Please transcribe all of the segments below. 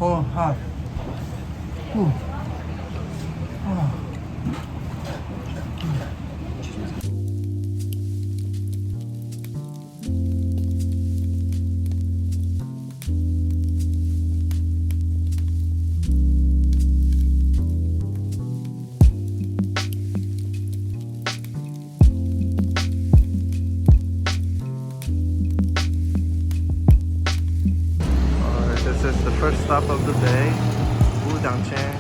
Oh, hot. Ooh. Oh. This is the first stop of the day, Foodie,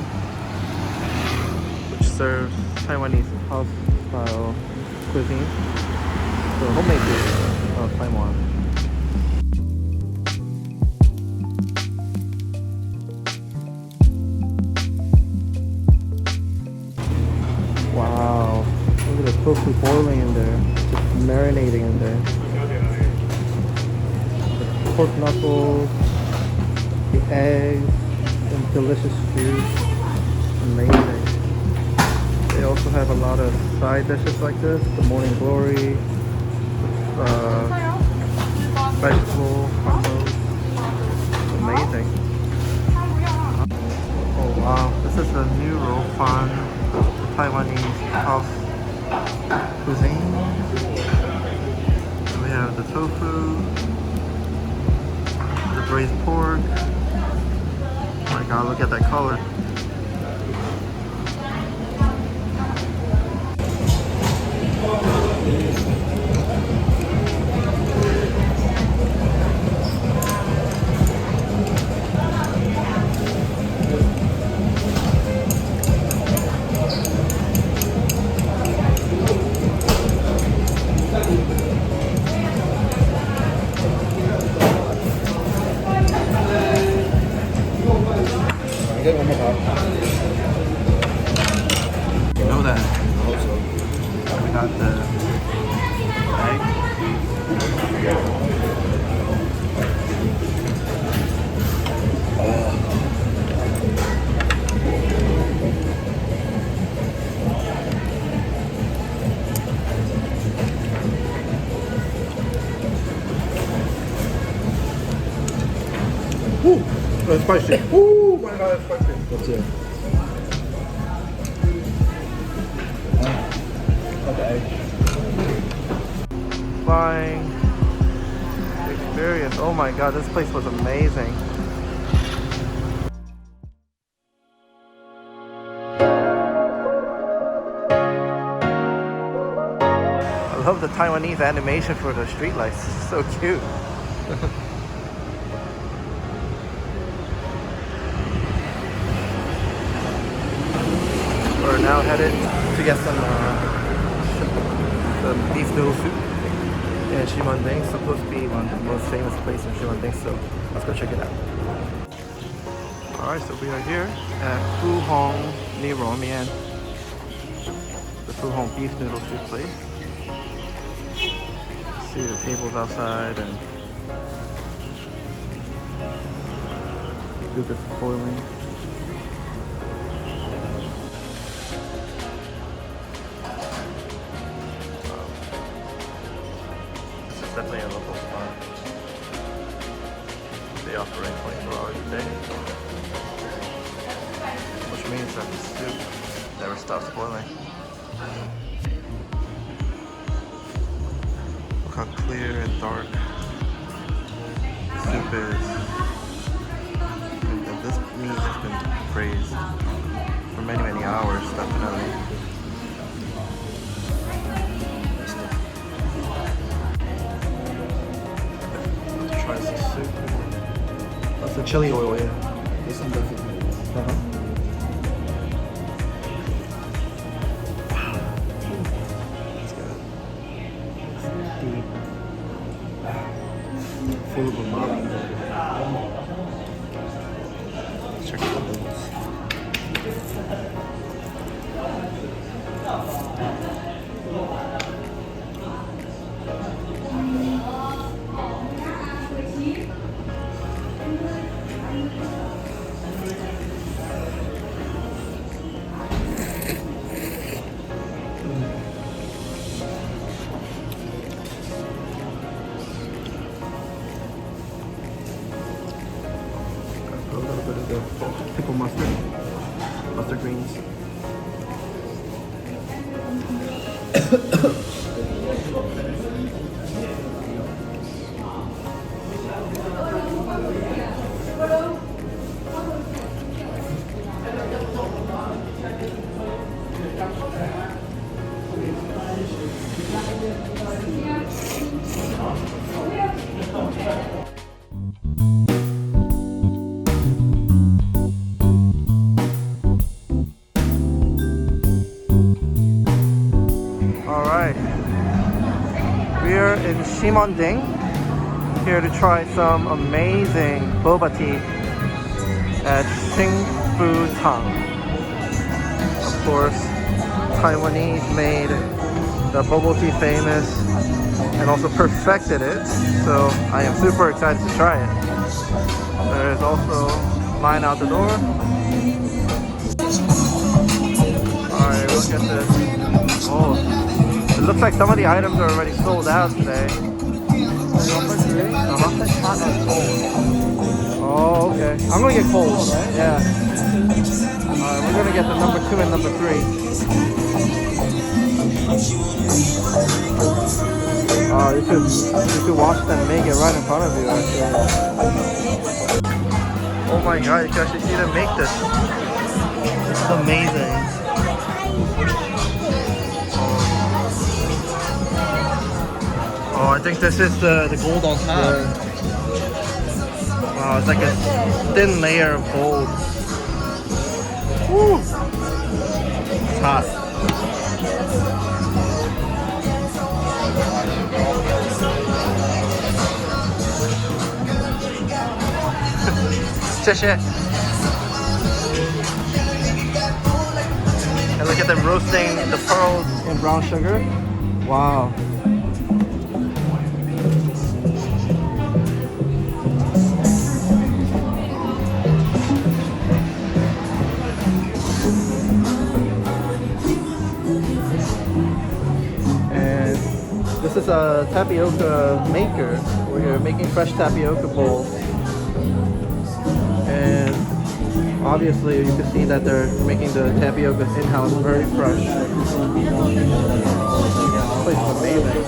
which serves Taiwanese house-style cuisine, the homemade food of Taiwan. Wow, look at the tofu boiling in there, just marinating in there. The pork knuckles, the eggs, and delicious juice. Amazing. They also have a lot of side dishes like this. The morning glory, vegetable combos. Amazing. Oh wow, this is a new roll fun Taiwanese house cuisine. So we have the tofu, the braised pork. Oh my god, look at that color. You know that we got the egg. Ooh, that's spicy. Ooh, my god, that's spicy. What's it? Okay. Flying experience. Oh my god, this place was amazing. I love the Taiwanese animation for the streetlights. So cute. We're now headed to get some beef noodle soup in Ximanding. It's supposed to be one of the most famous places in Ximanding, so let's go check it out. Alright, so we are here at Fu Hong Niro Mian, the Fu Hong beef noodle soup place. See the tables outside and the soup is boiling. Definitely a local spot. They operate 24 hours a day, which means that the soup never stops boiling. Look how clear and dark the soup is. And this meat has been braised for many, many hours, definitely. That's the chili oil, yeah. This one definitely. Wow. That's good. It's deep. Full of umami. Check out the noodles. the pickle mustard greens. Alright, we are in Simanding, here to try some amazing boba tea at Xingfu Tang. Of course, Taiwanese made the boba tea famous and also perfected it, so I am super excited to try it. There's also a line out the door. Alright, look at this. Oh, it looks like some of the items are already sold out today. Oh, okay. I'm gonna get cold. Yeah. Alright, we're gonna get the number 2 and number 3. You could watch them make it right in front of you, actually. Oh my god, you can actually see them make this. This is amazing. Oh, I think this is the gold on top. Yeah. Wow, it's like a thin layer of gold. Woo! It's hot. And look at them roasting the pearls in brown sugar. Wow. And this is a tapioca maker where you're making fresh tapioca bowls. And obviously you can see that they're making the tapioca in-house, very fresh. This place is amazing.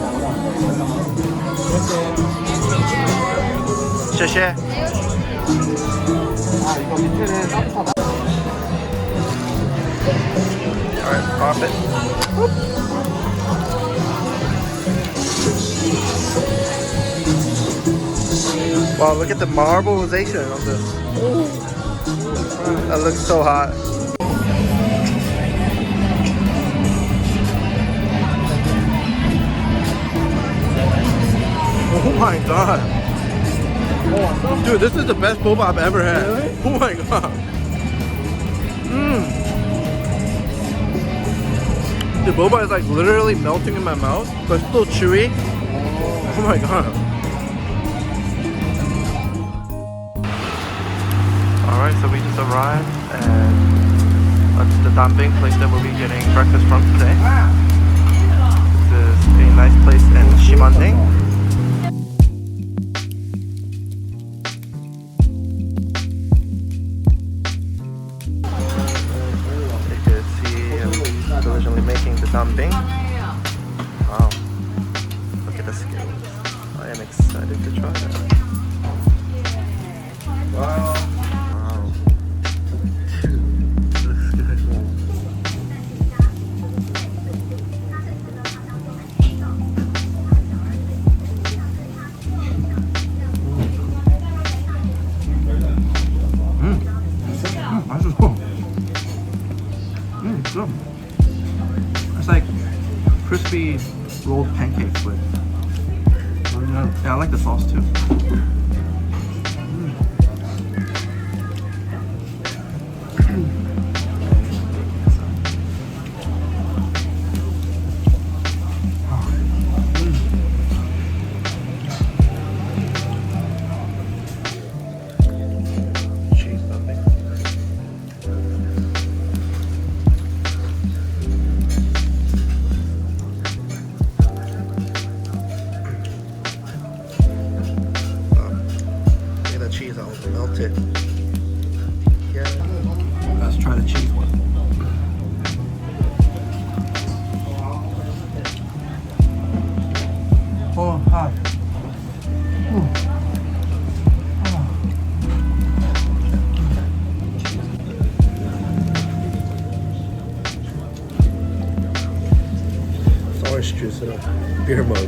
Alright, pop it. Whoop. Wow, look at the marbleization of this. That looks so hot. Oh my god. Dude, this is the best boba I've ever had. Really? Oh my god. The boba is like literally melting in my mouth, but it's still chewy. Oh my god. Alright, so we just arrived and that's the dumping place that we'll be getting breakfast from today. This is a nice place in Simanding. You can see him diligently making the dumping. Wow, look at the skills. I am excited to try that. Wow. It's like crispy rolled pancakes with. Yeah, I like the sauce too. Cheese, I'll melt it. orange juice in a beer mug.